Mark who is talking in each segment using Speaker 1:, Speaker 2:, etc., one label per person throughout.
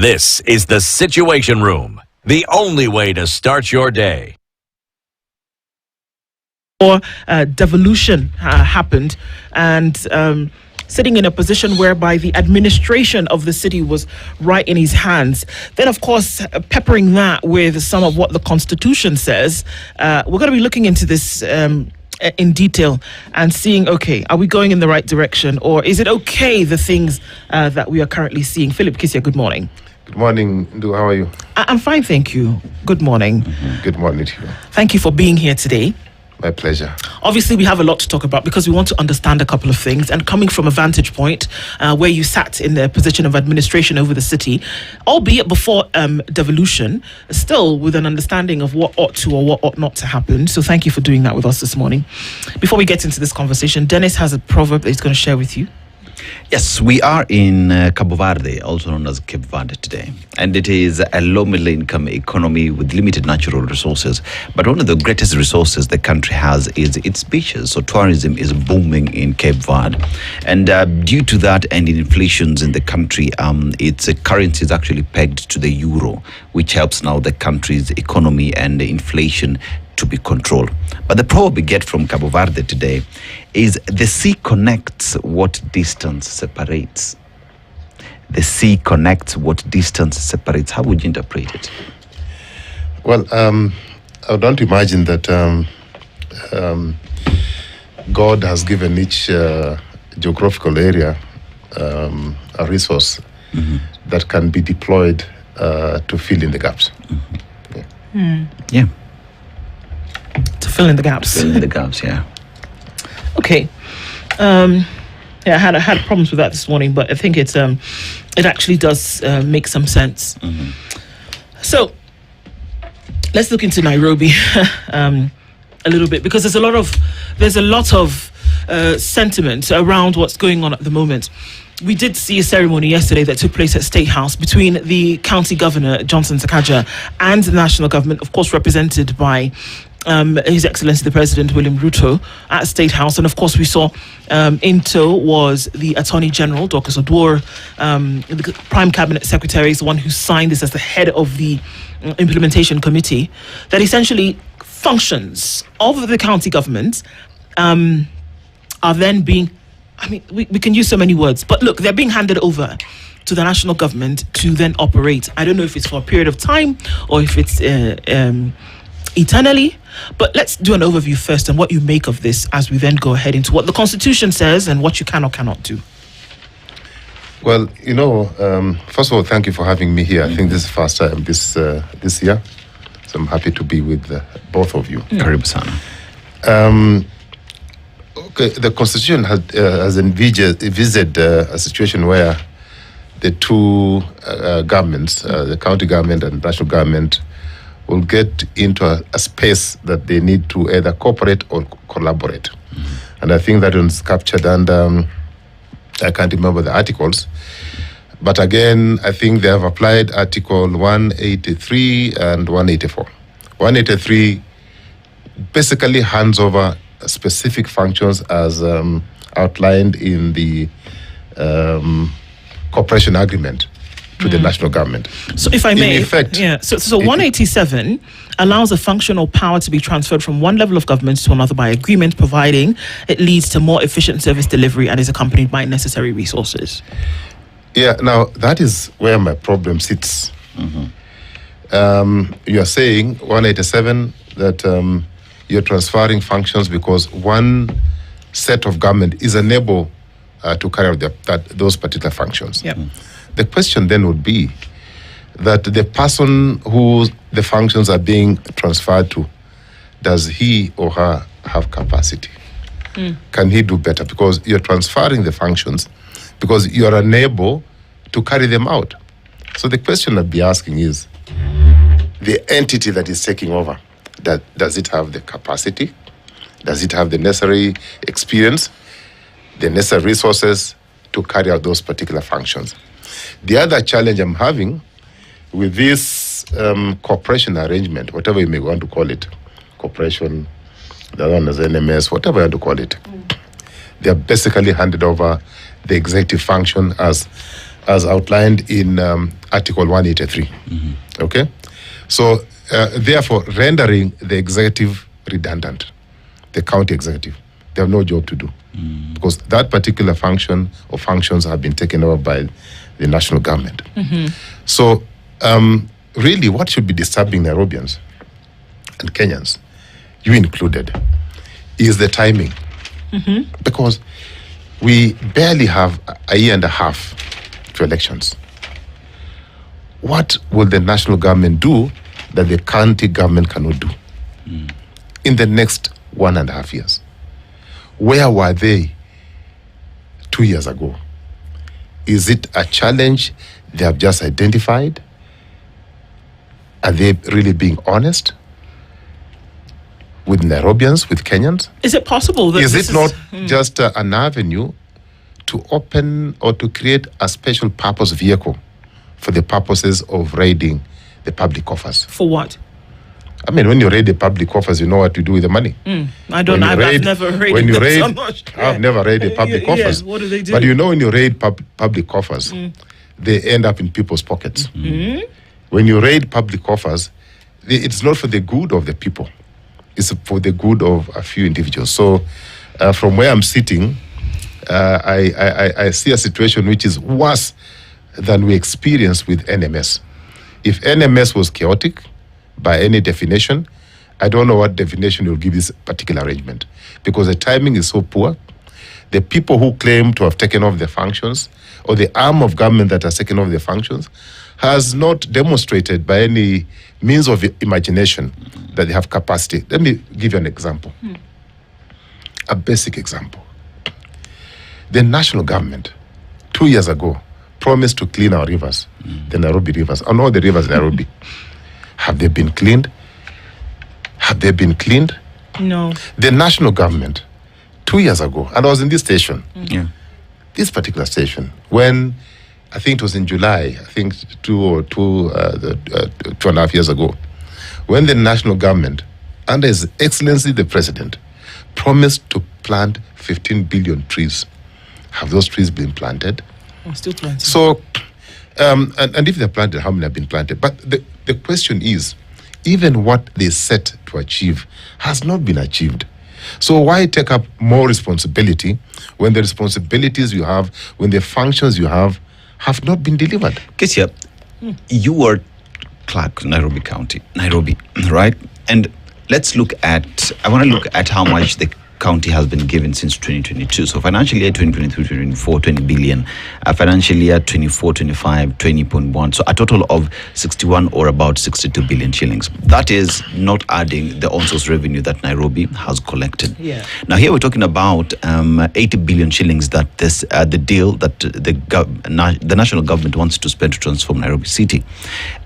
Speaker 1: This is the Situation Room, the only way to start your day.
Speaker 2: Or devolution happened, and sitting in a position whereby the administration of the city was right in his hands. Then, of course, peppering that with some of what the Constitution says, we're going to be looking into this in detail and seeing, okay, are we going in the right direction, or is it okay, the things that we are currently seeing? Philip Kisia, good morning.
Speaker 3: Good morning, Ndu. How are you?
Speaker 2: I'm fine, thank you. Good morning.
Speaker 3: Mm-hmm. Good morning to you.
Speaker 2: Thank you for being here today.
Speaker 3: My pleasure.
Speaker 2: Obviously, we have a lot to talk about because we want to understand a couple of things. And coming from a vantage point where you sat in the position of administration over the city, albeit before devolution, still with an understanding of what ought to or what ought not to happen. So thank you for doing that with us this morning. Before we get into this conversation, Dennis has a proverb that he's going to share with you.
Speaker 4: Yes, we are in Cabo Verde, also known as Cape Verde today. And it is a low middle income economy with limited natural resources. But one of the greatest resources the country has is its beaches. So tourism is booming in Cape Verde. And due to that and in inflations in the country, its currency is actually pegged to the euro, which helps now the country's economy and the inflation to be controlled. But the proverb we get from Cabo Verde today is the sea connects what distance separates. The sea connects what distance separates. How would you interpret it?
Speaker 3: Well, I would want to imagine that God has given each geographical area a resource that can be deployed to fill in the gaps.
Speaker 4: Yeah.
Speaker 2: To fill in the gaps.
Speaker 4: Fill in the gaps, yeah.
Speaker 2: Okay. Yeah, I had problems with that this morning, but I think it actually does make some sense. So let's look into Nairobi a little bit, because there's a lot of sentiment around what's going on at the moment. We did see a ceremony yesterday that took place at State House between the county governor, Sakaja, and the national government, of course represented by His Excellency the President William Ruto at State House. And of course we saw in tow was the Attorney General, Dorcas Oduor, the Prime Cabinet Secretary is the one who signed this as the head of the implementation committee, that essentially functions of the county government are then being, I mean, we can use so many words, but look, they're being handed over to the national government to then operate. I don't know if it's for a period of time or if it's eternally, but let's do an overview first and what you make of this as we then go ahead into what the Constitution says and what you can or cannot do.
Speaker 3: Well, first of all, thank you for having me here. I think this is the first time this year, so I'm happy to be with both of you.
Speaker 4: Karibu sana.
Speaker 3: Okay, the Constitution has envisaged a situation where the two governments, the county government and national government, will get into a space that they need to either cooperate or collaborate. And I think that was captured under, I can't remember the articles, but again, I think they have applied Article 183 and 184. 183 basically hands over specific functions as outlined in the cooperation agreement to the national government.
Speaker 2: So if I may,
Speaker 3: in effect,
Speaker 2: so 187 allows a functional power to be transferred from one level of government to another by agreement, providing it leads to more efficient service delivery and is accompanied by necessary resources.
Speaker 3: Yeah, now that is where my problem sits. You are saying 187 that you're transferring functions because one set of government is unable to carry out those particular functions.
Speaker 2: Yep.
Speaker 3: The question then would be that the person who the functions are being transferred to, does he or her have capacity? Can he do better? Because you're transferring the functions because you're unable to carry them out. So the question I'd be asking is, the entity that is taking over, does it have the capacity? Does it have the necessary experience, the necessary resources to carry out those particular functions? The other challenge I'm having with this cooperation arrangement, whatever you may want to call it, cooperation, the other one is NMS, whatever you want to call it, they are basically handed over the executive function as as outlined in Article 183. Okay? So, therefore, rendering the executive redundant, the county executive. They have no job to do because that particular function or functions have been taken over by the national government. So, really, what should be disturbing Nairobians and Kenyans, you included, is the timing. Because we barely have a year and a half to elections. What will the national government do that the county government cannot do in the next 1.5 years? Where were they 2 years ago? Is it a challenge they have just identified? Are they really being honest with Nairobians, with Kenyans?
Speaker 2: Is it possible that
Speaker 3: Is it not just an avenue to open or to create a special purpose vehicle for the purposes of raiding the public coffers?
Speaker 2: For what?
Speaker 3: I mean, when you raid the public coffers, you know what to do with the money.
Speaker 2: I don't know. I've never raided
Speaker 3: when you
Speaker 2: them,
Speaker 3: raid,
Speaker 2: so I'm not sure.
Speaker 3: I've never raided public coffers.
Speaker 2: What do they do?
Speaker 3: But you know, when you raid public coffers, they end up in people's pockets. When you raid public coffers, it's not for the good of the people. It's for the good of a few individuals. So, from where I'm sitting, I see a situation which is worse than we experienced with NMS. If NMS was chaotic, by any definition, I don't know what definition you'll give this particular arrangement, because the timing is so poor. The people who claim to have taken off the functions, or the arm of government that has taken off the functions, has not demonstrated by any means of imagination that they have capacity. Let me give you an example. A basic example. The national government, 2 years ago, promised to clean our rivers, the Nairobi rivers, and all the rivers in Nairobi. Have they been cleaned? Have they been cleaned?
Speaker 2: No.
Speaker 3: The national government, 2 years ago, and I was in this station, this particular station, when I think it was in July, I think 2.5 years ago, when the national government, under His Excellency the President, promised to plant 15 billion trees. Have those trees been planted?
Speaker 2: Still planting.
Speaker 3: So, and if they're planted, how many have been planted? But the question is, even what they set to achieve has not been achieved. So why take up more responsibility when the responsibilities you have, when the functions you have not been delivered?
Speaker 4: Kesia, you were clerk, Nairobi County, Nairobi, right? And let's look at, I want to look at how much the county has been given since 2022. So financial year 2023-2024, 20 billion. Financial year 24-25, 20.1. So a total of 61 or about 62 billion shillings. That is not adding the on-source revenue that Nairobi has collected.
Speaker 2: Yeah.
Speaker 4: Now here we're talking about 80 billion shillings that this the deal that the national government wants to spend to transform Nairobi City.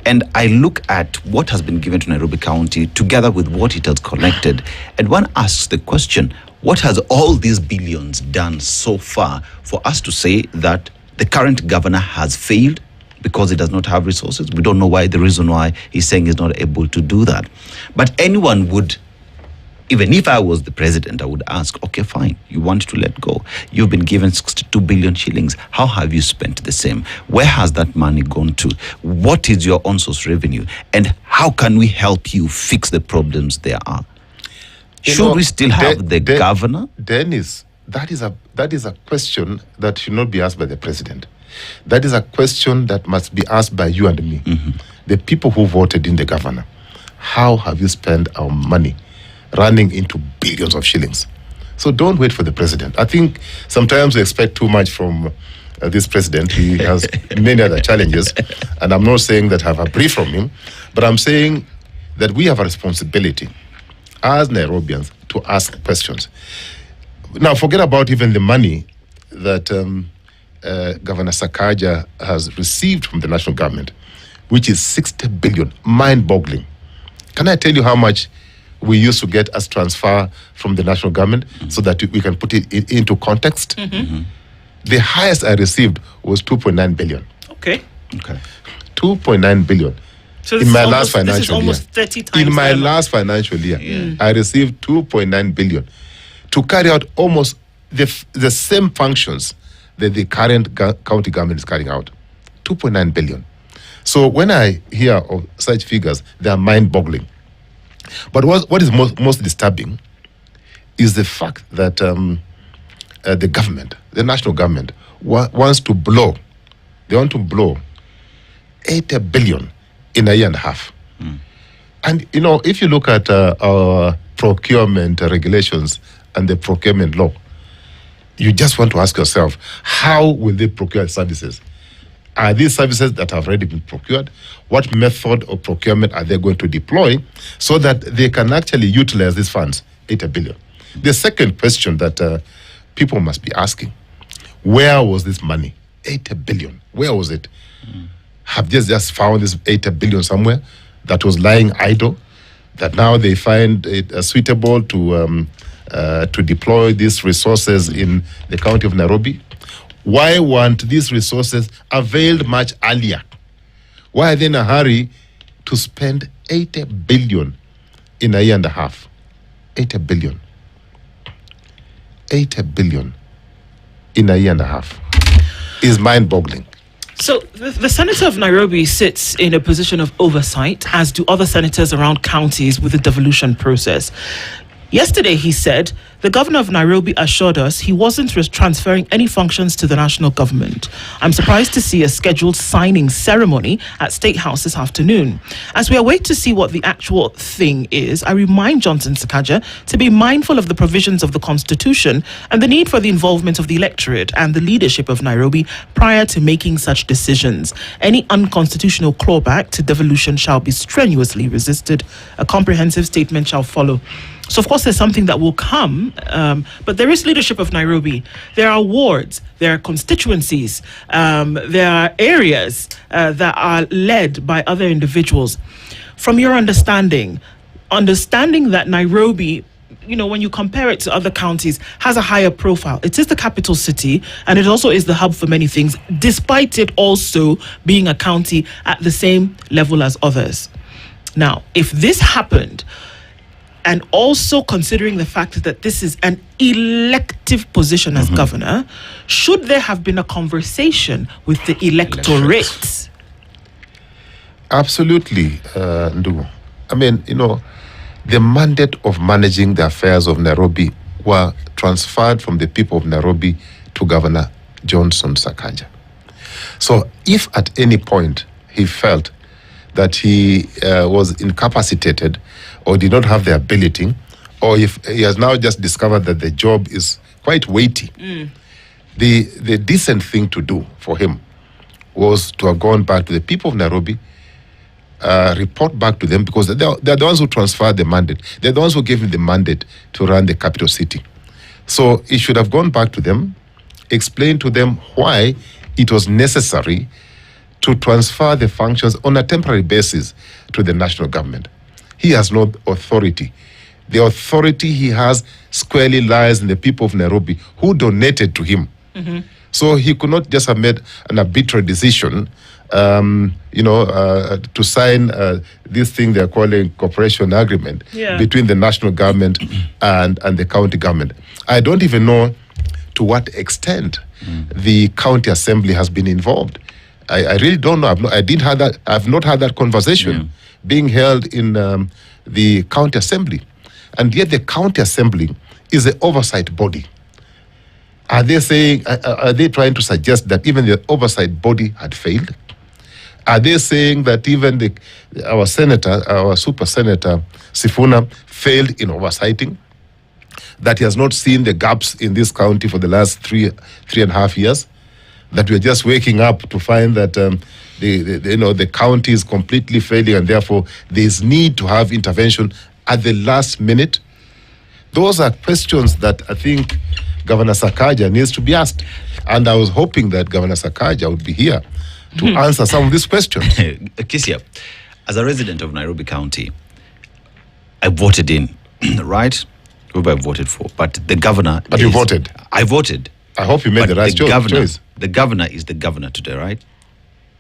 Speaker 4: And I look at what has been given to Nairobi County together with what it has collected, and one asks the question, what has all these billions done so far for us to say that the current governor has failed because he does not have resources? We don't know why, the reason why he's saying he's not able to do that. But anyone would, even if I was the president, I would ask, okay, fine, you want to let go. You've been given 62 billion shillings. How have you spent the same? Where has that money gone to? What is your on-source revenue? And how can we help you fix the problems there are? Should we still have the governor?
Speaker 3: Dennis, that is a question that should not be asked by the president. That is a question that must be asked by you and me, the people who voted in the governor. How have you spent our money running into billions of shillings? So don't wait for the president. I think sometimes we expect too much from this president. He has many other challenges, and I'm not saying that I have a brief from him, but I'm saying that we have a responsibility as Nairobians to ask questions. Now, forget about even the money that Governor Sakaja has received from the national government, which is 60 billion, mind-boggling. Can I tell you how much we used to get as transfer from the national government so that we can put it into context? The highest I received was 2.9 billion.
Speaker 2: Okay.
Speaker 3: 2.9 billion.
Speaker 2: So
Speaker 3: in my last financial
Speaker 2: this is almost
Speaker 3: year.
Speaker 2: 30 times.
Speaker 3: In my last financial year, I received 2.9 billion to carry out almost the same functions that the current county government is carrying out. 2.9 billion. So when I hear of such figures, they are mind-boggling. But what is most disturbing is the fact that the government, the national government, wants to blow. They want to blow 80 billion in a year and a half. And, if you look at our procurement regulations and the procurement law, you just want to ask yourself, how will they procure services? Are these services that have already been procured? What method of procurement are they going to deploy so that they can actually utilize these funds, 80 billion? The second question that people must be asking, where was this money? 80 billion. Where was it? Have they just found this 80 billion somewhere that was lying idle, that now they find it suitable to deploy these resources in the county of Nairobi? Why weren't these resources availed much earlier? Why are they in a hurry to spend 80 billion in a year and a half? 80 billion. 80 billion in a year and a half is mind-boggling.
Speaker 2: So the senator of Nairobi sits in a position of oversight, as do other senators around counties with the devolution process. Yesterday, he said, the governor of Nairobi assured us he wasn't transferring any functions to the national government. I'm surprised to see a scheduled signing ceremony at State House this afternoon. As we await to see what the actual thing is, I remind Johnson Sakaja to be mindful of the provisions of the Constitution and the need for the involvement of the electorate and the leadership of Nairobi prior to making such decisions. Any unconstitutional clawback to devolution shall be strenuously resisted. A comprehensive statement shall follow. So, of course, there's something that will come, but there is leadership of Nairobi. There are wards, there are constituencies, there are areas that are led by other individuals. From your understanding that Nairobi, when you compare it to other counties, has a higher profile. It is the capital city, and it also is the hub for many things, despite it also being a county at the same level as others. Now, if this happened, and also considering the fact that this is an elective position as governor, should there have been a conversation with the electorate?
Speaker 3: Absolutely, Ndu. I mean, the mandate of managing the affairs of Nairobi were transferred from the people of Nairobi to Governor Johnson Sakaja. So if at any point he felt that he was incapacitated or did not have the ability, or if he has now just discovered that the job is quite weighty, the decent thing to do for him was to have gone back to the people of Nairobi, report back to them, because they're the ones who transferred the mandate. They're the ones who gave him the mandate to run the capital city. So he should have gone back to them, explained to them why it was necessary to transfer the functions on a temporary basis to the national government. He has no authority. The authority he has squarely lies in the people of Nairobi who donated to him. So he could not just have made an arbitrary decision, to sign this thing they're calling cooperation agreement between the national government and the county government. I don't even know to what extent the county assembly has been involved. I really don't know. I've not had that conversation being held in the county assembly. And yet the county assembly is the oversight body. Are they trying to suggest that even the oversight body had failed? Are they saying that even our super senator, Sifuna, failed in oversighting? That he has not seen the gaps in this county for the last three and a half years? That we're just waking up to find that the county is completely failing, and therefore there's need to have intervention at the last minute? Those are questions that I think Governor Sakaja needs to be asked. And I was hoping that Governor Sakaja would be here to answer some of these questions.
Speaker 4: Kisia, as a resident of Nairobi County, I voted in, right? Who I voted for. But the governor...
Speaker 3: But you voted?
Speaker 4: I voted.
Speaker 3: I hope you made the right choice.
Speaker 4: The governor is the governor today, right?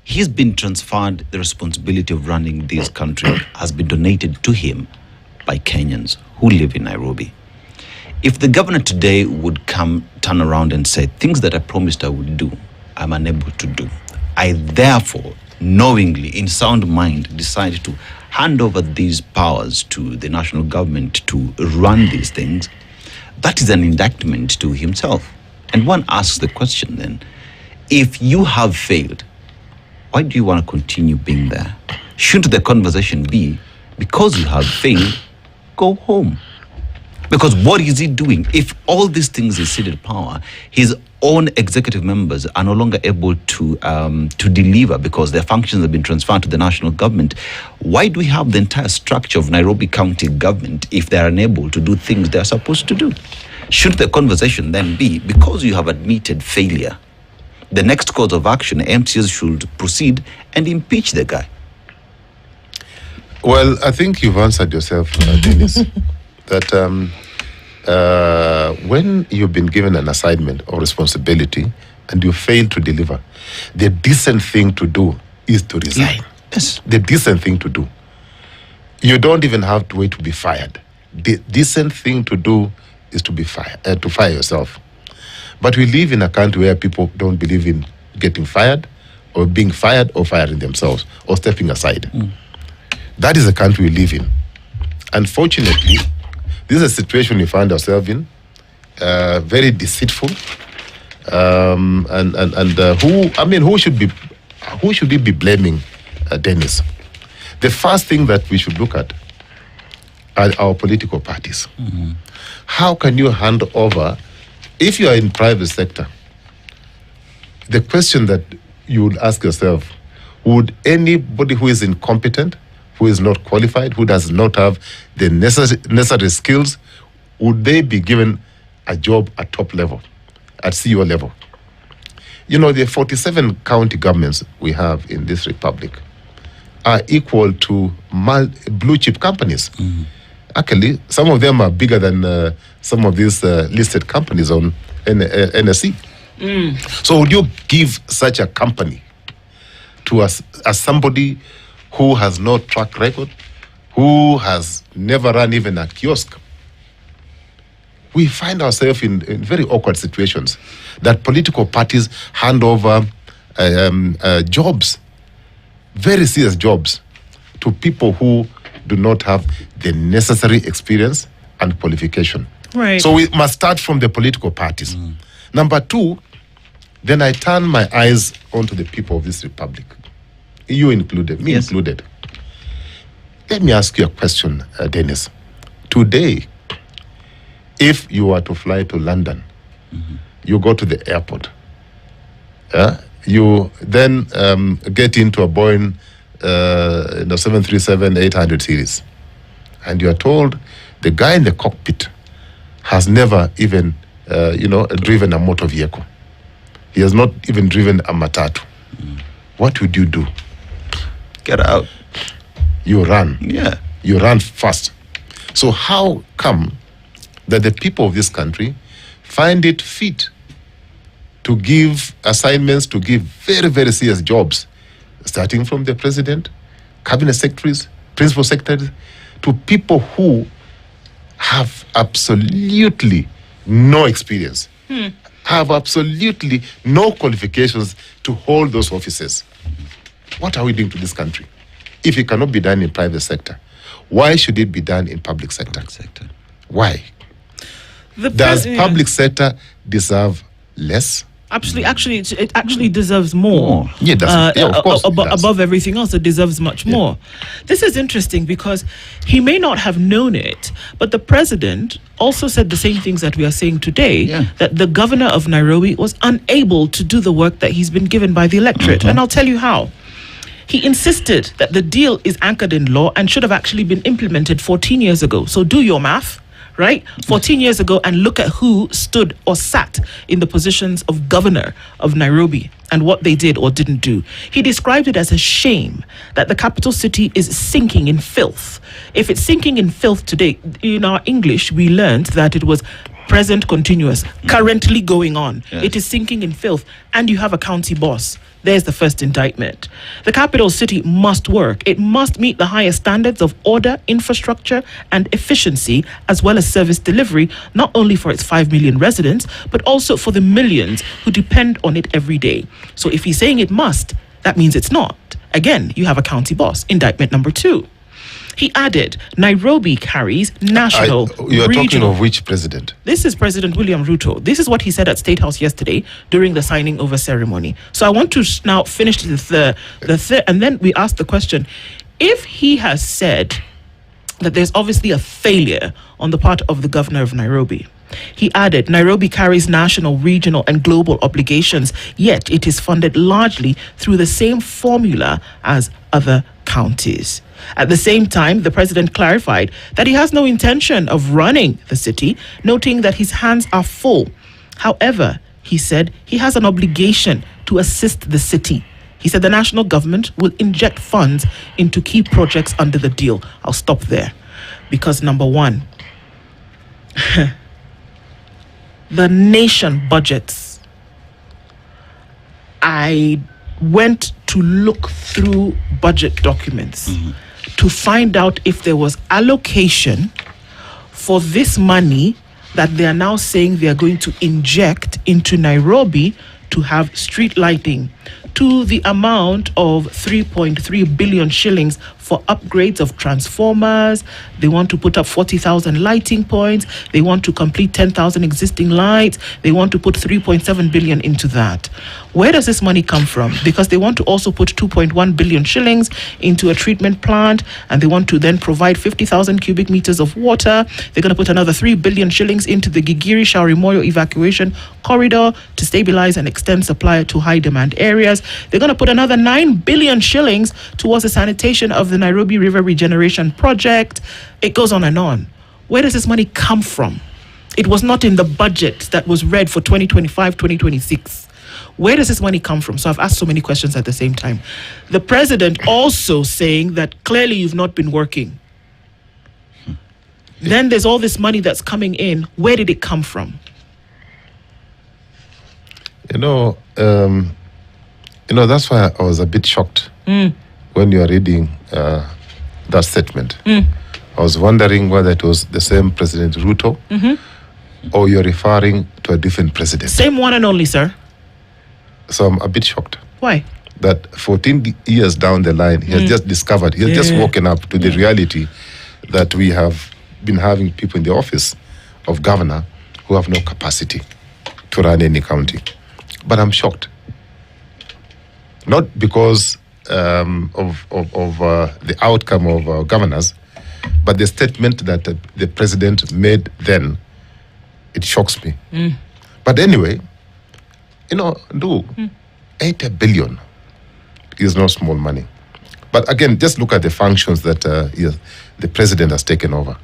Speaker 4: He's been transferred, the responsibility of running this country has been donated to him by Kenyans who live in Nairobi. If the governor today would turn around and say, things that I promised I would do, I'm unable to do. I therefore knowingly, in sound mind, decide to hand over these powers to the national government to run these things, that is an indictment to himself. And one asks the question then, if you have failed, why do you want to continue being there? Shouldn't the conversation be, because you have failed, go home? Because what is he doing? If all these things is ceded power, his own executive members are no longer able to deliver because their functions have been transferred to the national government. Why do we have the entire structure of Nairobi County government if they are unable to do things they are supposed to do? Should the conversation then be, because you have admitted failure, the next course of action, MCs should proceed and impeach the guy?
Speaker 3: Well, I think you've answered yourself, Dennis, that when you've been given an assignment or responsibility and you fail to deliver, the decent thing to do is to resign.
Speaker 4: Yeah. Yes.
Speaker 3: The decent thing to do. You don't even have to wait to be fired. The decent thing to do is to be fired, to fire yourself. But we live in a country where people don't believe in getting fired or being fired or firing themselves or stepping aside. That is the country we live in. Unfortunately, this is a situation we find ourselves in, very deceitful. Who should we be blaming, Dennis? The first thing that we should look at are our political parties. How can you hand over, if you are in private sector, the question that you would ask yourself, would anybody who is incompetent, who is not qualified, who does not have the necessary skills, would they be given a job at top level, at CEO level? You know, the 47 county governments we have in this republic are equal to blue chip companies. Actually, some of them are bigger than some of these listed companies on NSE. So would you give such a company to as somebody who has no track record, who has never run even a kiosk? We find ourselves in very awkward situations that political parties hand over jobs, very serious jobs, to people who do not have the necessary experience and qualification.
Speaker 2: Right.
Speaker 3: So we must start from the political parties. Number two, then I turn my eyes onto the people of this republic. You included, me included. Let me ask you a question, Dennis. Today, if you were to fly to London, you go to the airport, you then get into a Boeing 737-800 series, and you are told the guy in the cockpit has never even, driven a motor vehicle. He has not even driven a matatu. What would you do?
Speaker 4: Get out.
Speaker 3: You run.
Speaker 4: Yeah.
Speaker 3: You run fast. So how come that the people of this country find it fit to give assignments, to give very, very serious jobs, starting from the president, cabinet secretaries, principal secretaries, to people who have absolutely no experience, have absolutely no qualifications to hold those offices? What are we doing to this country? If it cannot be done in private sector, why should it be done in public sector? Why? Does public sector deserve less?
Speaker 2: Actually, it actually deserves more.
Speaker 3: Yeah, of course.
Speaker 2: Above everything else, it deserves much more. This is interesting because he may not have known it, but the president also said the same things that we are saying today, that the governor of Nairobi was unable to do the work that he's been given by the electorate. And I'll tell you how. He insisted that the deal is anchored in law and should have actually been implemented 14 years ago. So do your math. Right? 14 years ago, and look at who stood or sat in the positions of governor of Nairobi and what they did or didn't do. He described it as a shame that the capital city is sinking in filth. If it's sinking in filth today, in our English, we learned that it was present continuous, currently going on.
Speaker 4: Yes.
Speaker 2: It is sinking in filth, and you have a county boss. There's the first indictment. The capital city must work. It must meet the highest standards of order, infrastructure, and efficiency, as well as service delivery, not only for its 5 million residents, but also for the millions who depend on it every day. So if he's saying it must, that means it's not. Again, you have a county boss. Indictment number 2. He added, Nairobi carries national,
Speaker 3: You're talking
Speaker 2: regional.
Speaker 3: of which president?
Speaker 2: This is President William Ruto. This is what he said at State House yesterday during the signing over ceremony. So I want to now finish the third, and then we ask the question: if he has said that there's obviously a failure on the part of the governor of Nairobi. He added, Nairobi carries national, regional, and global obligations, yet it is funded largely through the same formula as other counties. At the same time, the president clarified that he has no intention of running the city, noting that his hands are full. However, he said he has an obligation to assist the city. He said the national government will inject funds into key projects under the deal. I'll stop there because number one, the nation budgets. I went to look through budget documents to find out if there was allocation for this money that they are now saying they are going to inject into Nairobi to have street lighting, to the amount of 3.3 billion shillings for upgrades of transformers. They want to put up 40,000 lighting points. They want to complete 10,000 existing lights. They want to put 3.7 billion into that. Where does this money come from? Because they want to also put 2.1 billion shillings into a treatment plant, and they want to then provide 50,000 cubic meters of water. They're going to put another 3 billion shillings into the Gigiri Shaurimoyo evacuation corridor to stabilize and extend supply to high demand areas. They're going to put another 9 billion shillings towards the sanitation of the Nairobi River Regeneration Project. It goes on and on. Where does this money come from? It was not in the budget that was read for 2025-2026. Where does this money come from? So I've asked so many questions at the same time. The president also saying that clearly you've not been working. Then there's all this money that's coming in. Where did it come from?
Speaker 3: That's why I was a bit shocked when you are reading that statement. I was wondering whether it was the same President Ruto or you're referring to a different president.
Speaker 2: Same one and only, sir.
Speaker 3: So I'm a bit shocked.
Speaker 2: Why?
Speaker 3: That 14 years down the line, he has just discovered, he has just woken up to the reality that we have been having people in the office of governor who have no capacity to run any county. But I'm shocked. Not because of the outcome of governors, but the statement that the president made then, it shocks me. But anyway, 80 billion is not small money. But again, just look at the functions that the president has taken over.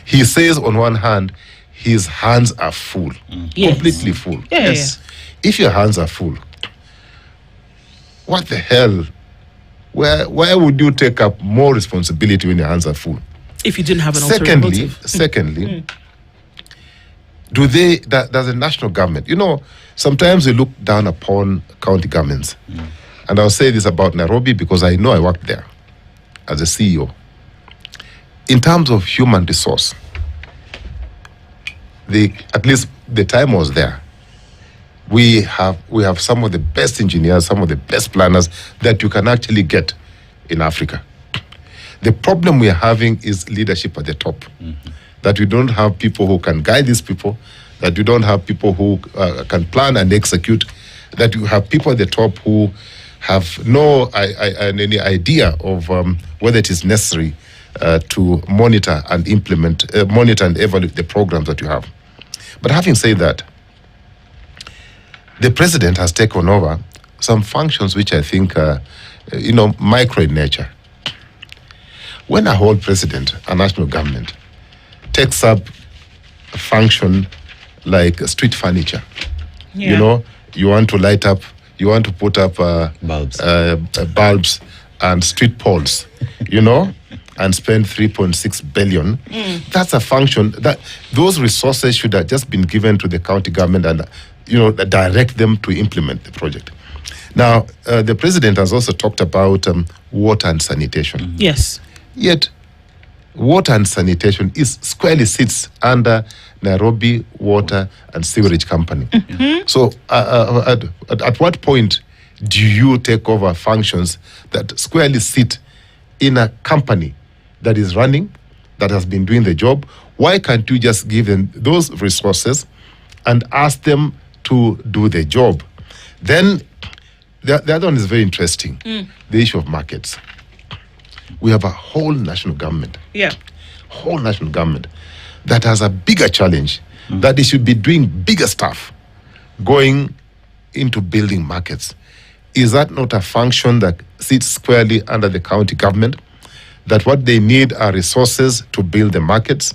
Speaker 3: He says on one hand, his hands are full, completely full.
Speaker 2: Yes.
Speaker 3: If your hands are full, what the hell? Where would you take up more responsibility when your hands are full?
Speaker 2: If you didn't have an ulterior motive.
Speaker 3: Secondly, does the national government, sometimes we look down upon county governments. And I'll say this about Nairobi because I know I worked there as a CEO. In terms of human resource, at least the time I was there, we have some of the best engineers, some of the best planners that you can actually get in Africa. The problem we are having is leadership at the top. That we don't have people who can guide these people, that we don't have people who can plan and execute, that you have people at the top who have no any idea of whether it is necessary to monitor and evaluate the programs that you have. But having said that, the president has taken over some functions which I think are, micro in nature. When a whole president, a national government, takes up a function like street furniture, you want to light up, you want to put up bulbs and street poles, and spend 3.6 billion. That's a function that those resources should have just been given to the county government and, direct them to implement the project. Now, the president has also talked about water and sanitation.
Speaker 2: Yes.
Speaker 3: Yet, water and sanitation squarely sits under Nairobi Water and Sewerage Company. So, at what point do you take over functions that squarely sit in a company that is running, that has been doing the job? Why can't you just give them those resources and ask them to do the job? Then, the other one is very interesting, the issue of markets. We have a whole national government. Whole national government that has a bigger challenge, that it should be doing bigger stuff, going into building markets. Is that not a function that sits squarely under the county government? That what they need are resources to build the markets?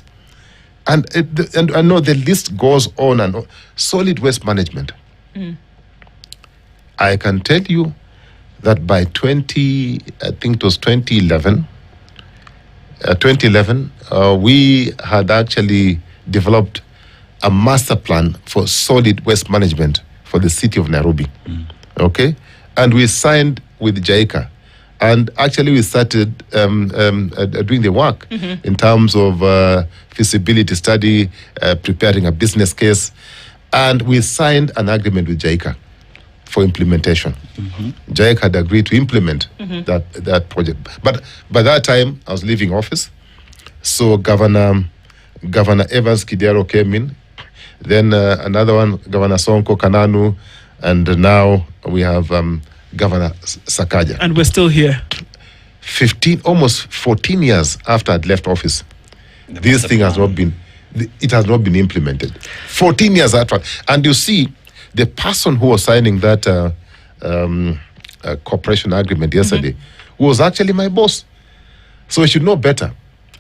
Speaker 3: And I know the list goes on and on. Solid waste management. I can tell you that by 2011, we had actually developed a master plan for solid waste management for the city of Nairobi. Okay? And we signed with JICA. And actually we started doing the work in terms of feasibility study, preparing a business case. And we signed an agreement with JICA for implementation. JICA had agreed to implement that project. But by that time, I was leaving office. So Governor Evans Kidero came in. Then another one, Governor Sonko Kananu. And now we have Governor Sakaja.
Speaker 2: And we're still here.
Speaker 3: Almost 14 years after I'd left office. This thing has not been implemented. 14 years after. And you see, the person who was signing that cooperation agreement yesterday was actually my boss. So we should know better.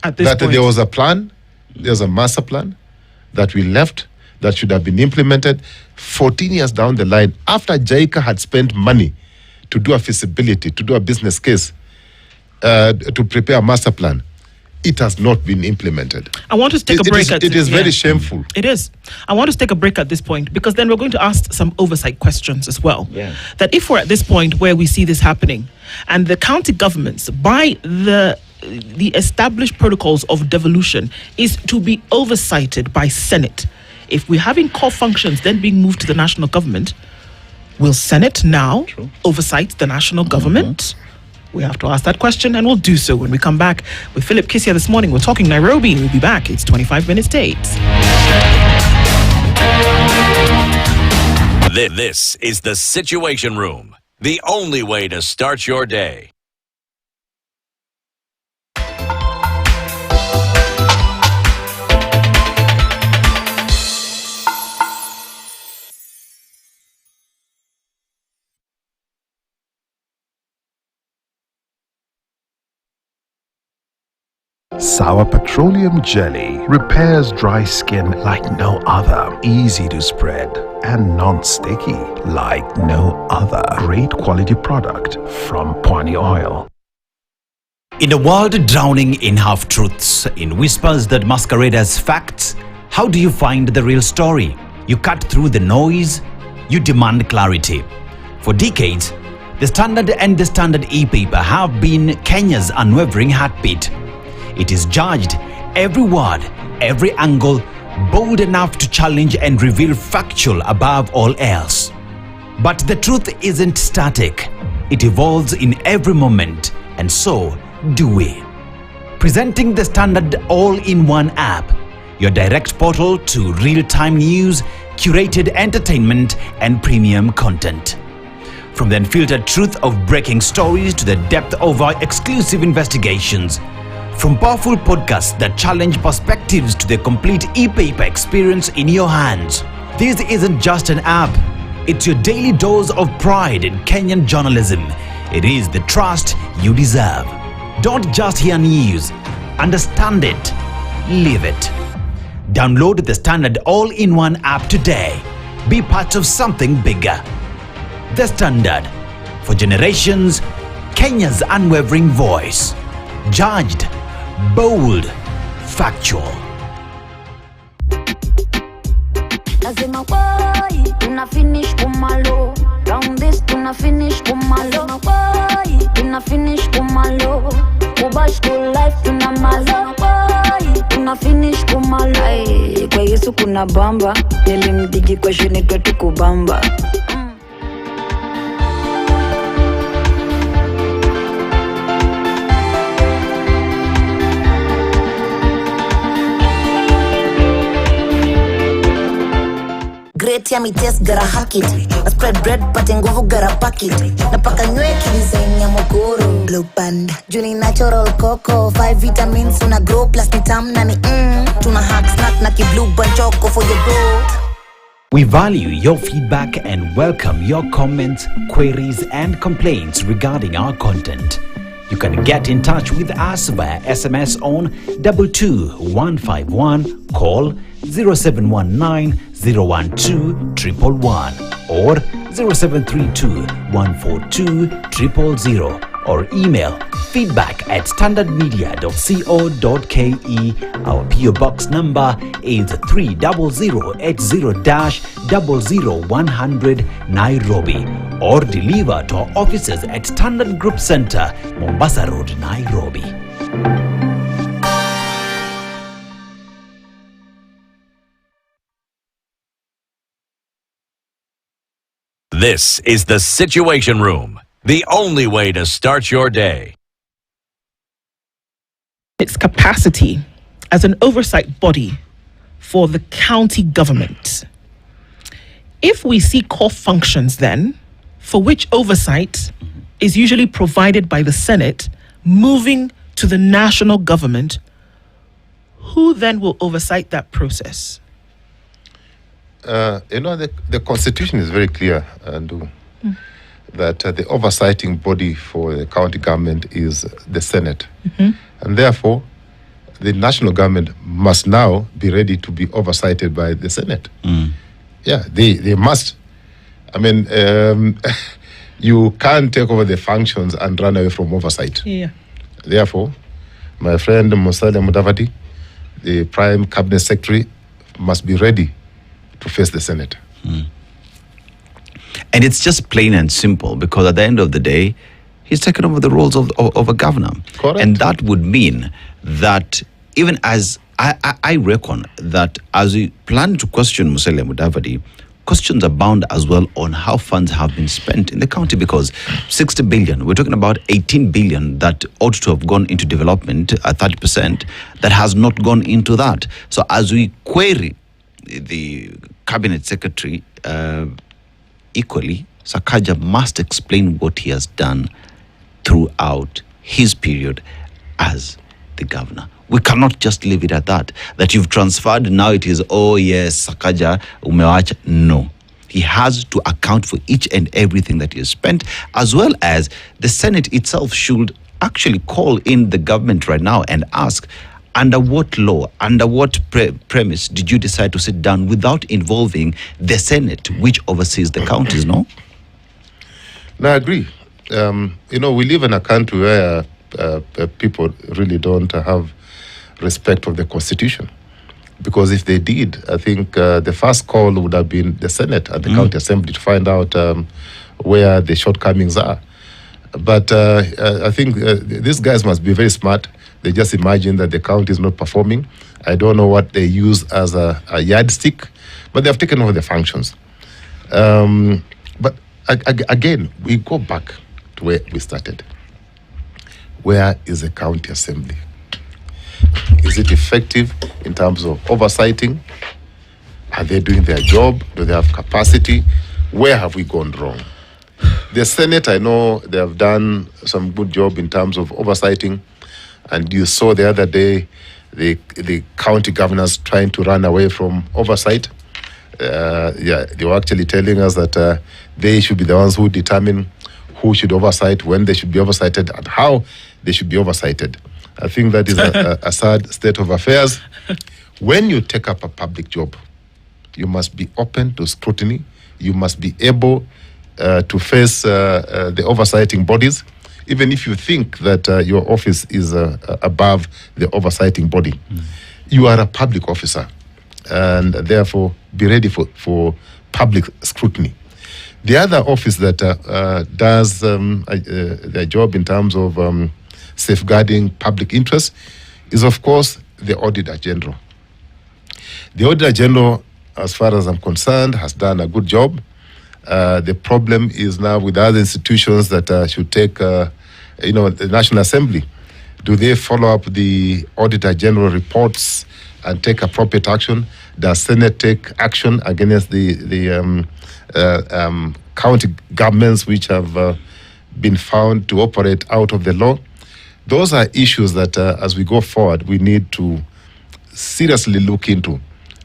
Speaker 2: At this
Speaker 3: that
Speaker 2: point.
Speaker 3: There was a plan, there's a master plan that we left that should have been implemented 14 years down the line after JICA had spent money to do a feasibility, to do a business case, to prepare a master plan. It has not been implemented.
Speaker 2: I want to take a break.
Speaker 3: It is very shameful.
Speaker 2: It is. I want to take a break at this point because then we're going to ask some oversight questions as well.
Speaker 4: Yeah.
Speaker 2: That if we're at this point where we see this happening and the county governments, by the established protocols of devolution, is to be oversighted by Senate. If we're having core functions then being moved to the national government, will Senate now oversight the national government? We have to ask that question, and we'll do so when we come back with Philip Kisia this morning. We're talking Nairobi. We'll be back. It's 25 minutes to 8.
Speaker 1: This is the Situation Room, the only way to start your day.
Speaker 5: Sour petroleum jelly repairs dry skin like no other. Easy to spread and non-sticky like no other. Great quality product from Pwani Oil.
Speaker 6: In a world drowning in half-truths, in whispers that masquerade as facts, how do you find the real story? You cut through the noise, you demand clarity. For decades, the Standard and the Standard e-paper have been Kenya's unwavering heartbeat. It is judged, every word, every angle, bold enough to challenge and reveal factual above all else. But the truth isn't static. It evolves in every moment, and so do we. Presenting the Standard all-in-one app, your direct portal to real-time news, curated entertainment, and premium content. From the unfiltered truth of breaking stories to the depth of our exclusive investigations. From powerful podcasts that challenge perspectives to the complete e-paper experience in your hands. This isn't just an app. It's your daily dose of pride in Kenyan journalism. It is the trust you deserve. Don't just hear news. Understand it. Live it. Download the Standard all-in-one app today. Be part of something bigger. The Standard. For generations, Kenya's unwavering voice. Judged, Bold, factual.
Speaker 7: Lazima boy, tuna finish kumalo. Round this tuna finish kumalo. Boy, tuna finish kumalo. Kubash to life tuna malo. Boy, tuna finish kumalo. Ay, kwa Yesu kuna bamba. Nilimdigi kwa shini kwetu kubamba.
Speaker 8: Great yummy taste, gotta hack it. I spread bread, pate nguvu, gotta pack it. Napaka nyweki design ya mogoro. Blue band, Julie natural cocoa. 5 vitamins, una grow plus ni tam nani Tuna hack snack na ki blue band choco for your growth.
Speaker 6: We value your feedback and welcome your comments, queries, and complaints regarding our content. You can get in touch with us via SMS on 22151, call 0719 012 111 or 0732 142 000 or email feedback@standardmedia.co.ke. Our PO Box number is 30080-00100 Nairobi, or deliver to our offices at Standard Group Center, Mombasa Road, Nairobi.
Speaker 1: This is the Situation Room, the only way to start your day.
Speaker 2: Its capacity as an oversight body for the county government. If we see core functions then, for which oversight is usually provided by the Senate, moving to the national government, who then will oversight that process?
Speaker 3: The Constitution is very clear, and that the oversighting body for the county government is the Senate. And therefore, the national government must now be ready to be oversighted by the Senate. Yeah, they must. I mean, you can't take over the functions and run away from oversight.
Speaker 2: Yeah.
Speaker 3: Therefore, my friend Musalia Mudavadi, the Prime Cabinet Secretary, must be ready to face the Senate.
Speaker 4: And it's just plain and simple, because at the end of the day, he's taken over the roles of a governor.
Speaker 3: Correct.
Speaker 4: And that would mean that even as I reckon that as we plan to question Musalia Mudavadi, questions abound as well on how funds have been spent in the county, because 60 billion, we're talking about 18 billion that ought to have gone into development, 30%, that has not gone into that. So as we query the cabinet secretary, equally, Sakaja must explain what he has done throughout his period as the governor. We cannot just leave it at that you've transferred, now it is, oh yes, Sakaja, umewacha. No. He has to account for each and everything that he has spent, as well as the Senate itself should actually call in the government right now and ask, under what law, under what premise did you decide to sit down without involving the Senate, which oversees the counties, no?
Speaker 3: No, I agree. We live in a country where people really don't have respect of the Constitution. Because if they did, I think the first call would have been the Senate and the County Assembly to find out where the shortcomings are. But I think these guys must be very smart. They just imagine that the county is not performing. I don't know what they use as a yardstick, but they have taken over the functions. But again, we go back to where we started. Where is the county assembly? Is it effective in terms of oversighting? Are they doing their job? Do they have capacity? Where have we gone wrong? The Senate, I know they have done some good job in terms of oversighting. And you saw the other day the county governors trying to run away from oversight. They were actually telling us that they should be the ones who determine who should oversight, when they should be oversighted, and how they should be oversighted. I think that is a sad state of affairs. When you take up a public job, you must be open to scrutiny. You must be able to face the oversighting bodies. even if you think that your office is above the oversighting body, you are a public officer, and therefore be ready for public scrutiny. The other office that does their job in terms of safeguarding public interest is, of course, the Auditor General. The Auditor General, as far as I'm concerned, has done a good job. The problem is now with other institutions that should take, the National Assembly. Do they follow up the Auditor General reports and take appropriate action? Does Senate take action against the county governments which have been found to operate out of the law? Those are issues that, as we go forward, we need to seriously look into,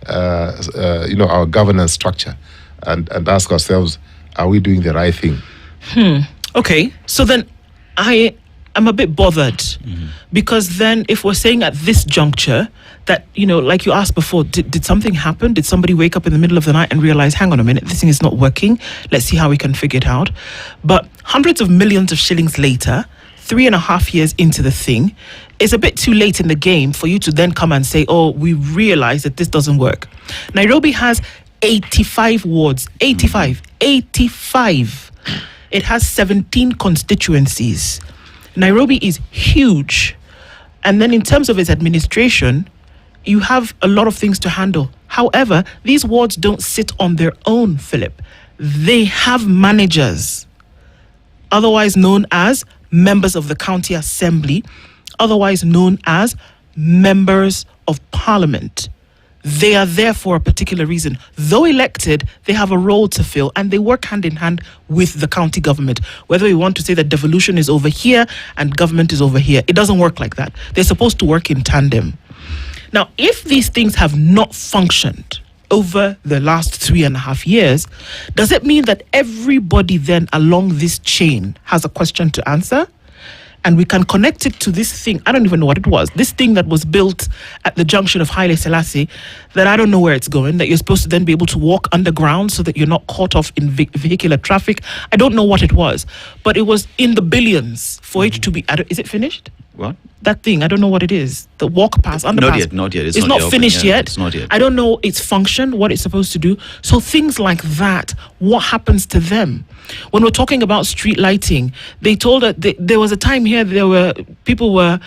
Speaker 3: our governance structure and ask ourselves, are we doing the right thing?
Speaker 2: Okay, so then I'm a bit bothered because then if we're saying at this juncture that, like you asked before, did something happen? Did somebody wake up in the middle of the night and realize, hang on a minute, this thing is not working. Let's see how we can figure it out. But hundreds of millions of shillings later, 3.5 years into the thing, it's a bit too late in the game for you to then come and say, oh, we realize that this doesn't work. Nairobi has 85 wards. 85. It has 17 constituencies. Nairobi is huge. And then in terms of its administration, you have a lot of things to handle. However, these wards don't sit on their own, Philip. They have managers, otherwise known as members of the county assembly, otherwise known as members of parliament. They are there for a particular reason. Though elected, they have a role to fill and they work hand in hand with the county government. Whether we want to say that devolution is over here and government is over here, it doesn't work like that. They're supposed to work in tandem. Now, if these things have not functioned over the last 3.5 years, does it mean that everybody then along this chain has a question to answer? And we can connect it to this thing, I don't even know what it was, this thing that was built at the junction of Haile Selassie, that I don't know where it's going, that you're supposed to then be able to walk underground so that you're not caught off in vehicular traffic. I don't know what it was, but it was in the billions for it to be, is it finished?
Speaker 4: What?
Speaker 2: That thing, I don't know what it is. The walk pass, underpass.
Speaker 4: Not yet.
Speaker 2: It's not finished yet.
Speaker 4: It's not yet.
Speaker 2: I don't know its function, what it's supposed to do. So things like that, what happens to them? When we're talking about street lighting, they told us there was a time here people were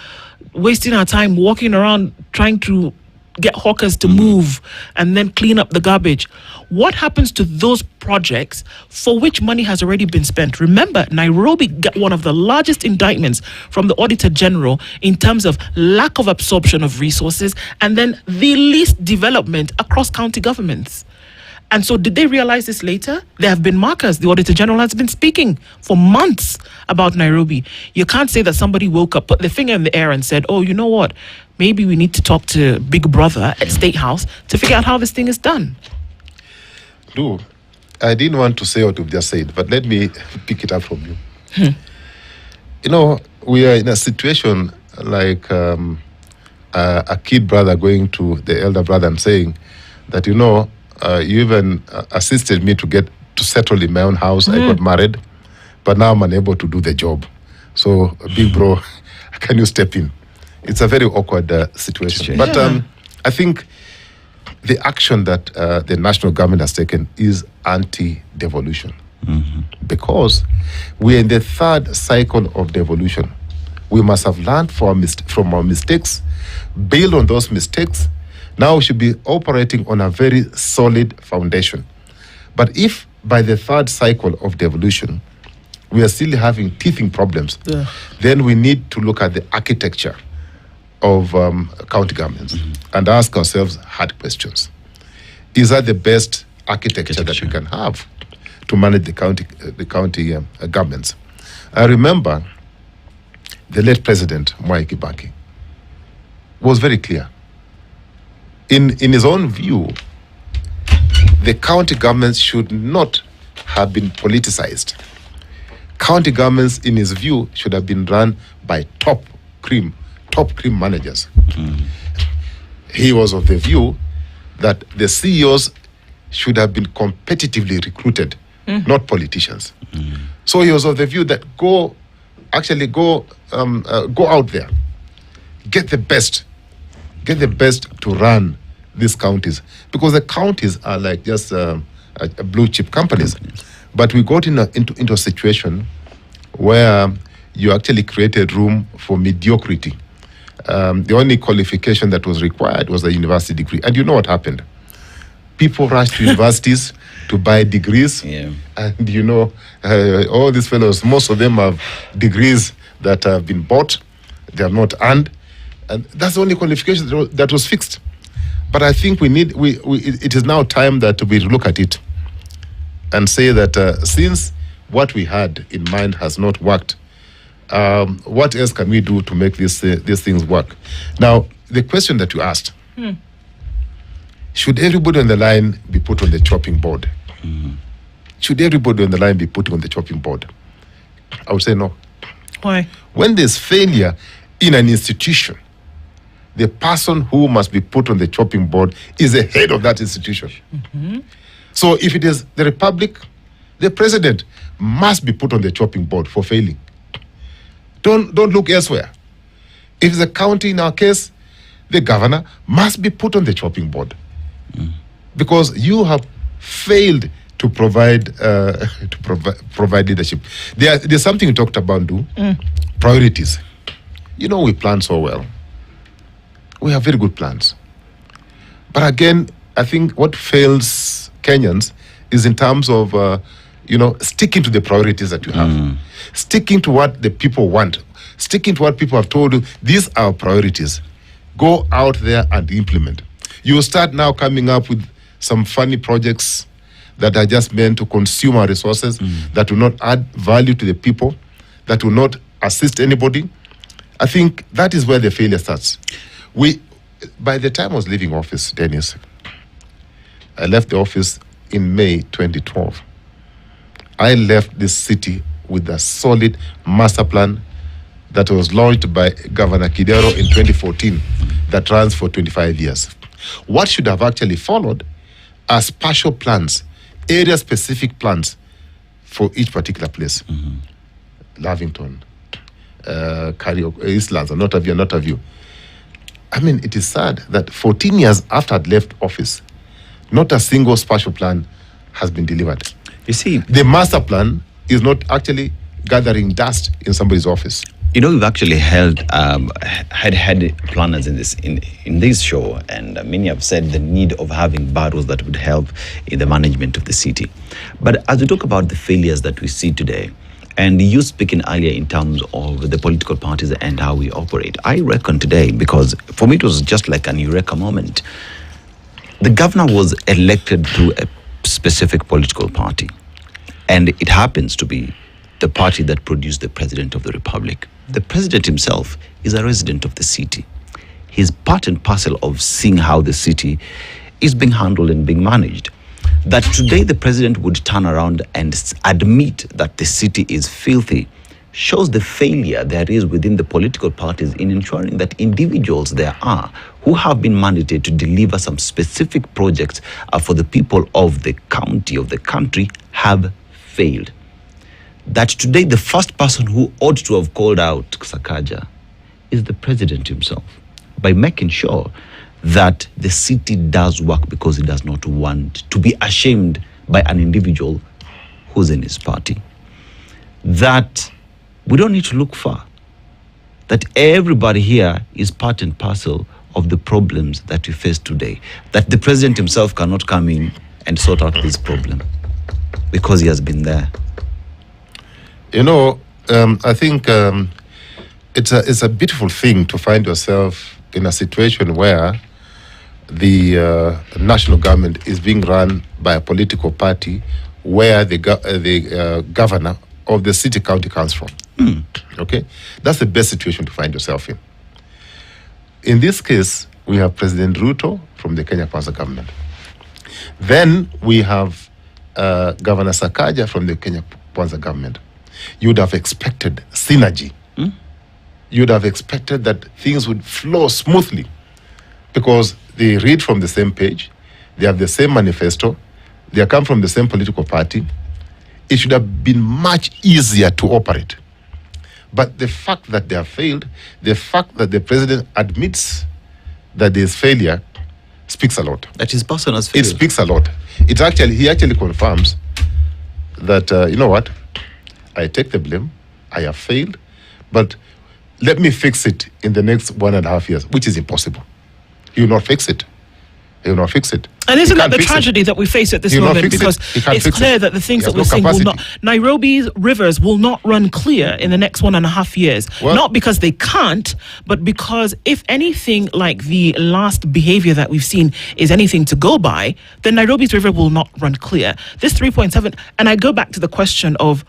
Speaker 2: wasting our time walking around trying to get hawkers to move and then clean up the garbage. What happens to those projects for which money has already been spent? Remember, Nairobi got one of the largest indictments from the Auditor General in terms of lack of absorption of resources and then the least development across county governments. And so did they realize this later? There have been markers. The Auditor General has been speaking for months about Nairobi. You can't say that somebody woke up, put the finger in the air and said, oh, you know what? Maybe we need to talk to Big Brother at State House to figure out how this thing is done.
Speaker 3: No, I didn't want to say what you've just said, but let me pick it up from you. We are in a situation like a kid brother going to the elder brother and saying that, you even assisted me to settle in my own house. I got married, but now I'm unable to do the job. So, big bro, can you step in? It's a very awkward situation. But I think the action that the national government has taken is anti-devolution. Because we're in the third cycle of devolution. We must have learned from our mistakes, build on those mistakes. Now we should be operating on a very solid foundation. But if by the third cycle of devolution, we are still having teething problems, then we need to look at the architecture of county governments and ask ourselves hard questions. Is that the best architecture that we can have to manage the county governments? I remember the late President Mwai Kibaki was very clear. In his own view, the county governments should not have been politicized. County governments, in his view, should have been run by top cream managers. He was of the view that the CEOs should have been competitively recruited, not politicians. So he was of the view that go actually go out there, get the best to run these counties, because the counties are like just a blue chip companies. But we got into a situation where you actually created room for mediocrity. The only qualification that was required was a university degree. And you know what happened? People rushed to universities to buy degrees.
Speaker 4: Yeah.
Speaker 3: And you know, all these fellows, most of them have degrees that have been bought. They are not earned. And that's the only qualification that was fixed. But I think it is now time that we look at it and say that since what we had in mind has not worked, what else can we do to make these things work? Now, the question that you asked, should everybody on the line be put on the chopping board? Should everybody on the line be put on the chopping board? I would say no.
Speaker 2: Why?
Speaker 3: When there's failure in an institution, the person who must be put on the chopping board is the head of that institution. So if it is the Republic, the president must be put on the chopping board for failing. Don't look elsewhere. If it's a county, in our case, the governor must be put on the chopping board. Because you have failed to provide leadership. There's something you talked about, priorities. You know, we plan so well. We have very good plans. But again, I think what fails Kenyans is in terms of, sticking to the priorities that you have. Sticking to what the people want. Sticking to what people have told you, these are our priorities. Go out there and implement. You will start now coming up with some funny projects that are just meant to consume our resources, that will not add value to the people, that will not assist anybody. I think that is where the failure starts. By the time I was leaving office, Dennis, I left the office in May 2012. I left this city with a solid master plan that was launched by Governor Kidero in 2014 that runs for 25 years. What should have actually followed are spatial plans, area-specific plans for each particular place. Lavington, Eastlands, not a view. I mean, it is sad that 14 years after I'd left office, not a single spatial plan has been delivered.
Speaker 4: You see,
Speaker 3: the master plan is not actually gathering dust in somebody's office.
Speaker 4: You know, we've actually had planners in this show, and many have said the need of having barrows that would help in the management of the city. But as we talk about the failures that we see today, and you speaking earlier in terms of the political parties and how we operate, I reckon today, because for me it was just like an eureka moment, the governor was elected through a specific political party, and it happens to be the party that produced the president of the republic. The president himself is a resident of the city. He's part and parcel of seeing how the city is being handled and being managed. That today the president would turn around and admit that the city is filthy shows the failure there is within the political parties in ensuring that individuals there are who have been mandated to deliver some specific projects for the people of the county, of the country, have failed. That today the first person who ought to have called out Sakaja is the president himself, by making sure that the city does work, because he does not want to be ashamed by an individual who's in his party. That we don't need to look far. That everybody here is part and parcel of the problems that we face today. That the president himself cannot come in and sort out this problem because he has been there.
Speaker 3: You know, I think it's a beautiful thing to find yourself in a situation where the national government is being run by a political party where the governor of the city county comes from. Okay? That's the best situation to find yourself in. In this case, we have President Ruto from the Kenya Kwanza government. Then we have Governor Sakaja from the Kenya Kwanza government. You'd have expected synergy. You'd have expected that things would flow smoothly because they read from the same page, they have the same manifesto, they come from the same political party. It should have been much easier to operate. But the fact that they have failed, the fact that the president admits that there is failure, speaks a lot.
Speaker 4: That his person has failed.
Speaker 3: It speaks a lot. He actually confirms that, you know what, I take the blame, I have failed, but let me fix it in the next 1.5 years, which is impossible. You will not fix it. You will not fix it.
Speaker 2: And isn't that the tragedy that we face at this moment? Because it's clear that the things that we're seeing will not... Nairobi's rivers will not run clear in the next 1.5 years. Well, not because they can't, but because if anything like the last behavior that we've seen is anything to go by, then Nairobi's river will not run clear. This 3.7... And I go back to the question of...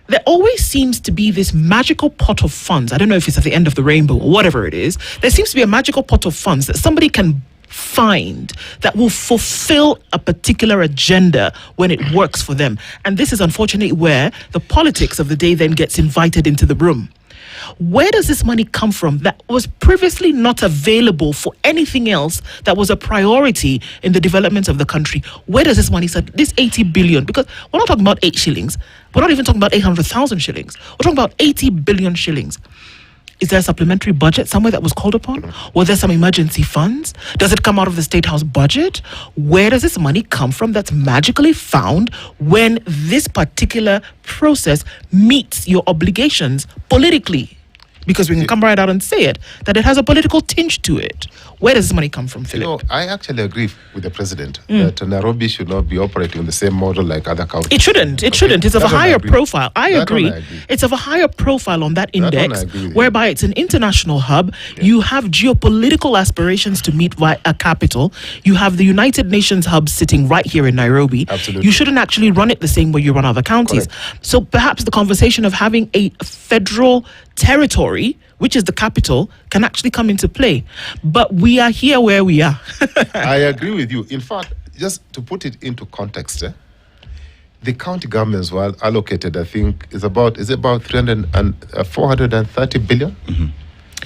Speaker 2: There always seems to be this magical pot of funds. I don't know if it's at the end of the rainbow or whatever it is. There seems to be a magical pot of funds that somebody can find that will fulfill a particular agenda when it works for them. And this is unfortunately where the politics of the day then gets invited into the room. Where does this money come from that was previously not available for anything else that was a priority in the development of the country? Where does this money start? This 80 billion, because we're not talking about 8 shillings. We're not even talking about 800,000 shillings. We're talking about 80 billion shillings. Is there a supplementary budget somewhere that was called upon? Were there some emergency funds? Does it come out of the State House budget? Where does this money come from that's magically found when this particular process meets your obligations politically? Because we can come right out and say it, that it has a political tinge to it. Where does this money come from, Philip?
Speaker 3: You know, I actually agree with the president that Nairobi should not be operating on the same model like other counties.
Speaker 2: It shouldn't. It shouldn't. It's of a higher profile. I agree. It's of a higher profile on that index, whereby it's an international hub. Yeah. You have geopolitical aspirations to meet a capital. You have the United Nations hub sitting right here in Nairobi.
Speaker 3: Absolutely.
Speaker 2: You shouldn't actually run it the same way you run other counties. Correct. So perhaps the conversation of having a federal territory, which is the capital, can actually come into play. But we are here where we are.
Speaker 3: I agree with you. In fact, just to put it into context, the county governments were allocated, I think, is about 430 billion?
Speaker 2: Mm-hmm.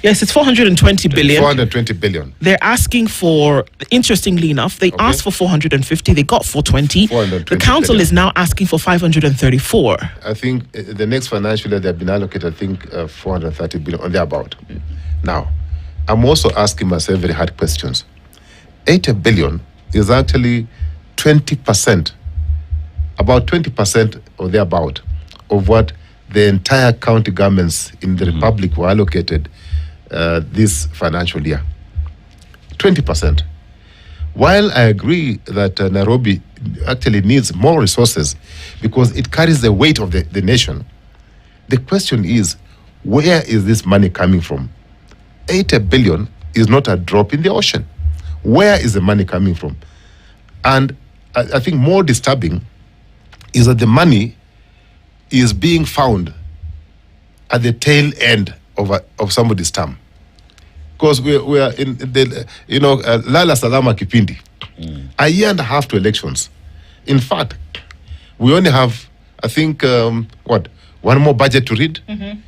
Speaker 2: Yes, it's 420 billion.
Speaker 3: 420 billion.
Speaker 2: They're asking for, interestingly enough, they asked for 450, they got 420. The council is now asking for 534.
Speaker 3: I think the next financial year they've been allocated, I think, 430 billion, or thereabout. Now, I'm also asking myself very hard questions. 80 billion is actually 20%, about 20% or thereabout, of what the entire county governments in the Republic were allocated this financial year. 20%. While I agree that Nairobi actually needs more resources because it carries the weight of the nation, the question is, where is this money coming from? 80 billion is not a drop in the ocean. Where is the money coming from? And I think more disturbing is that the money is being found at the tail end of somebody's term. Because we are in the, Lala Salama Kipindi, a year and a half to elections. In fact, we only have, I think, one more budget to read? Mm-hmm.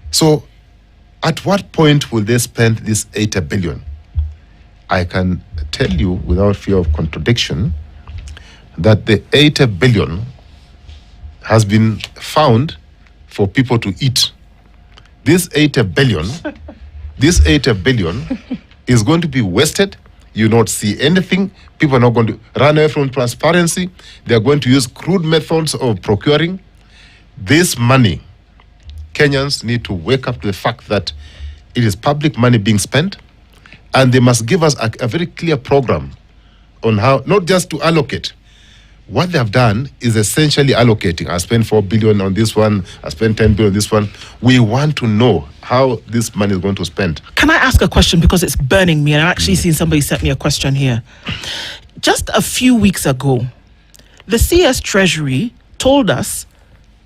Speaker 3: So, at what point will they spend this 80 billion? I can tell you without fear of contradiction that the 80 billion has been found for people to eat. This 80 billion is going to be wasted. You not see anything. People are not going to run away from transparency. They are going to use crude methods of procuring. This money, Kenyans need to wake up to the fact that it is public money being spent, and they must give us a very clear program on how, not just to allocate. What they have done is essentially allocating. I spent 4 billion on this one, I spent 10 billion on this one. We want to know how this money is going to spend.
Speaker 2: Can I ask a question, because it's burning me, and I've actually seen somebody sent me a question here. Just a few weeks ago, the CS Treasury told us,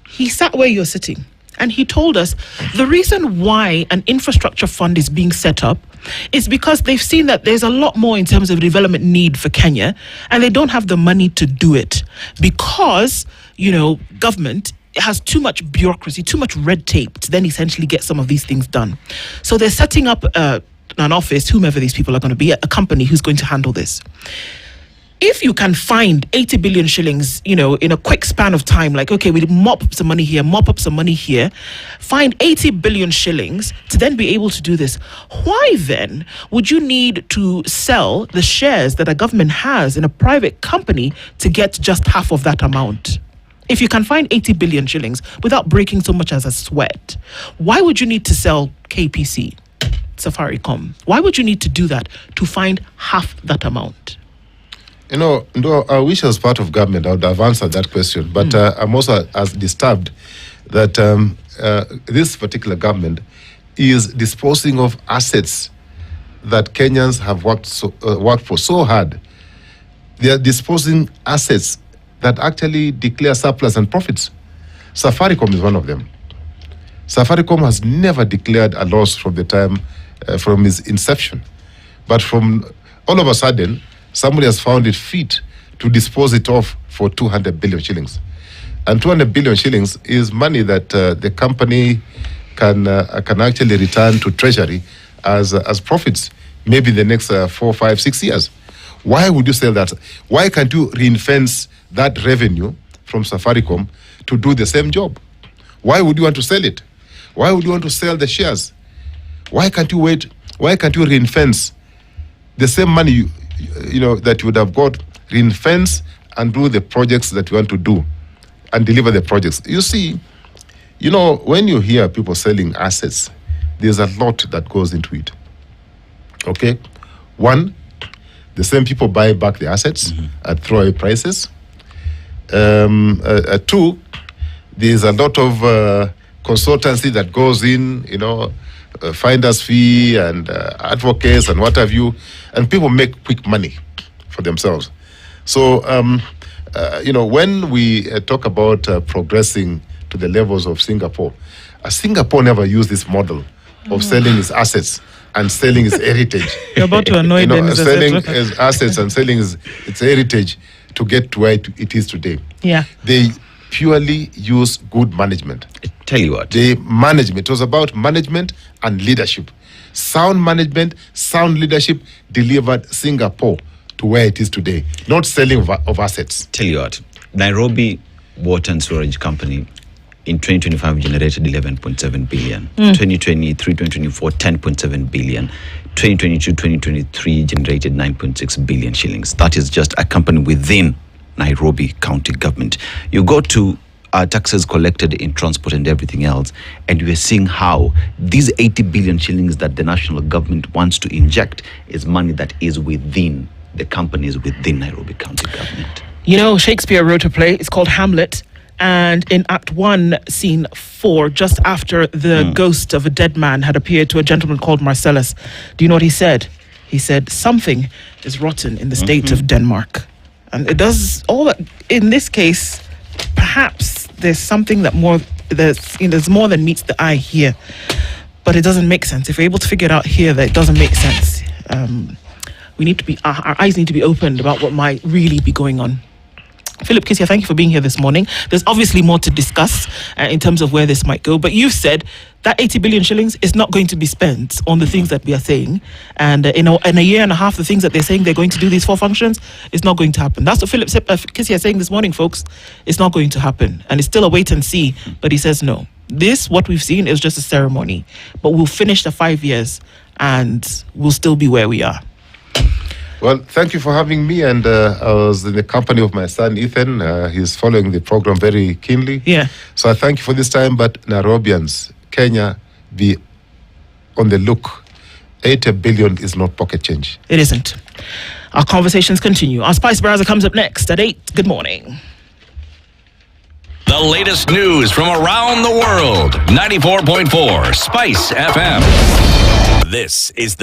Speaker 2: he sat where you're sitting, and he told us the reason why an infrastructure fund is being set up is because they've seen that there's a lot more in terms of development need for Kenya, and they don't have the money to do it because, government has too much bureaucracy, too much red tape to then essentially get some of these things done. So they're setting up an office, whomever these people are going to be, a company who's going to handle this. if you can find 80 billion shillings, in a quick span of time, like, okay, we mop up some money here, find 80 billion shillings to then be able to do this, why then would you need to sell the shares that a government has in a private company to get just half of that amount? If you can find 80 billion shillings without breaking so much as a sweat, why would you need to sell KPC, Safaricom? Why would you need to do that to find half that amount?
Speaker 3: I wish as part of government I would have answered that question, but I'm also as disturbed that this particular government is disposing of assets that Kenyans have worked for so hard. They are disposing assets that actually declare surplus and profits. Safaricom is one of them. Safaricom has never declared a loss from the time, from its inception. But from all of a sudden, somebody has found it fit to dispose it off for 200 billion shillings. And 200 billion shillings is money that the company can actually return to treasury as profits, maybe the next 4, 5, 6 years. Why would you sell that? Why can't you ring-fence that revenue from Safaricom to do the same job? Why would you want to sell it? Why would you want to sell the shares? Why can't you wait? Why can't you ring-fence the same money that you would have got, ring-fence and do the projects that you want to do and deliver the projects? You see, when you hear people selling assets, there's a lot that goes into it. Okay? One, the same people buy back the assets at throwaway prices. Two, there's a lot of consultancy that goes in, finder's fee and advocates and what have you, and people make quick money for themselves. So, when we talk about progressing to the levels of Singapore, Singapore never used this model of selling its assets and selling its heritage.
Speaker 2: You're about to annoy Dennis.
Speaker 3: Selling its assets and selling its heritage to get to where it is today.
Speaker 2: Yeah.
Speaker 3: They purely use good management.
Speaker 4: I tell you what.
Speaker 3: The management, it was about management and leadership. Sound management, sound leadership delivered Singapore to where it is today, not selling of assets.
Speaker 4: Tell you what, Nairobi Water and Storage Company in 2025 generated 11.7 billion. 2023, 2024, 10.7 billion. 2022, 2023 generated 9.6 billion shillings. That is just a company within Nairobi County government. You go to taxes collected in transport and everything else, and you are seeing how these 80 billion shillings that the national government wants to inject is money that is within the companies within Nairobi County government.
Speaker 2: Shakespeare wrote a play. It's called Hamlet. And in Act 1, Scene 4, just after the ghost of a dead man had appeared to a gentleman called Marcellus, do you know what he said? He said, something is rotten in the state of Denmark. And it does all that. In this case, perhaps there's something that there's more than meets the eye here. But it doesn't make sense. If we're able to figure it out here, that it doesn't make sense. We need to our eyes need to be opened about what might really be going on. Philip Kisia, thank you for being here this morning. There's obviously more to discuss in terms of where this might go, but you've said that 80 billion shillings is not going to be spent on the things that we are saying, and in a year and a half, the things that they're saying they're going to do, these 4 functions, is not going to happen. That's what Philip Kisia is saying this morning, folks. It's not going to happen, and it's still a wait and see, but he says no. What we've seen is just a ceremony, but we'll finish the 5 years, and we'll still be where we are.
Speaker 3: Well, thank you for having me, and I was in the company of my son, Ethan. He's following the program very keenly.
Speaker 2: Yeah.
Speaker 3: So I thank you for this time, but Nairobians, Kenya, be on the look. 80 billion is not pocket change.
Speaker 2: It isn't. Our conversations continue. Our Spice Browser comes up next at 8. Good morning.
Speaker 1: The latest news from around the world. 94.4 Spice FM. This is the